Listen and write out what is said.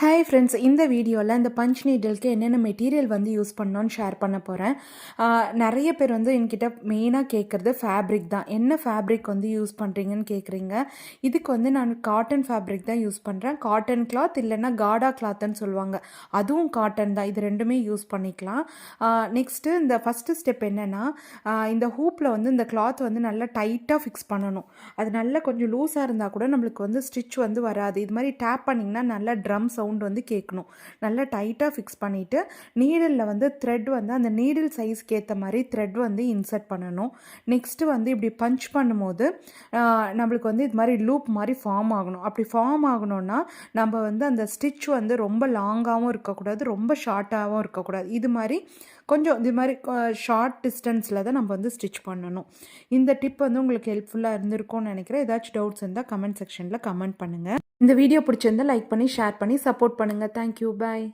Hi friends, இந்த வீடியோவில் இந்த பஞ்ச் நீடிலுக்கு என்னென்ன மெட்டீரியல் வந்து யூஸ் பண்ணோன்னு ஷேர் பண்ண போகிறேன். நிறைய பேர் வந்து என்கிட்ட மெயினாக கேட்குறது ஃபேப்ரிக் தான். என்ன ஃபேப்ரிக் வந்து யூஸ் பண்ணுறீங்கன்னு கேட்குறீங்க. இதுக்கு வந்து நான் காட்டன் ஃபேப்ரிக் தான் யூஸ் பண்ணுறேன். காட்டன் கிளாத் இல்லைன்னா காடா கிளாத்துன்னு சொல்லுவாங்க, அதுவும் காட்டன் தான். இது ரெண்டுமே யூஸ் பண்ணிக்கலாம். நெக்ஸ்ட்டு இந்த ஃபஸ்ட்டு ஸ்டெப் என்னென்னா, இந்த ஹூப்பில் வந்து இந்த கிளாத் வந்து நல்லா டைட்டாக ஃபிக்ஸ் பண்ணணும். அது நல்லா கொஞ்சம் லூஸாக இருந்தால் கூட நம்மளுக்கு வந்து ஸ்டிச் வந்து வராது. இது மாதிரி டேப் பண்ணிங்கன்னா நல்லா ட்ரம் சவுண்ட் வந்து கேட்கணும். நல்லா டைட்டாக ஃபிக்ஸ் பண்ணிவிட்டு நீடிலில் வந்து த்ரெட் வந்து அந்த நீடில் சைஸ்க்கு ஏற்ற மாதிரி த்ரெட் வந்து இன்சர்ட் பண்ணணும். நெக்ஸ்ட்டு வந்து இப்படி பஞ்ச் பண்ணும்போது நம்மளுக்கு வந்து இது மாதிரி லூப் மாதிரி ஃபார்ம் ஆகணும். அப்படி ஃபார்ம் ஆகணும்னா நம்ம வந்து அந்த ஸ்டிச் வந்து ரொம்ப லாங்காகவும் இருக்கக்கூடாது, ரொம்ப ஷார்ட்டாகவும் இருக்கக்கூடாது. இது மாதிரி கொஞ்சம் இது மாதிரி ஷார்ட் டிஸ்டன்ஸில் தான் நம்ம வந்து ஸ்டிச் பண்ணணும். இந்த டிப் வந்து உங்களுக்கு ஹெல்ப்ஃபுல்லாக இருந்திருக்கும்னு நினைக்கிறேன். ஏதாச்சும் டவுட்ஸ் இருந்தால் கமெண்ட் செக்ஷனில் கமெண்ட் பண்ணுங்கள். இந்த வீடியோ பிடிச்சிருந்தால் லைக் பண்ணி ஷேர் பண்ணி சப்போர்ட் பண்ணுங்கள். தேங்க்யூ, பாய்.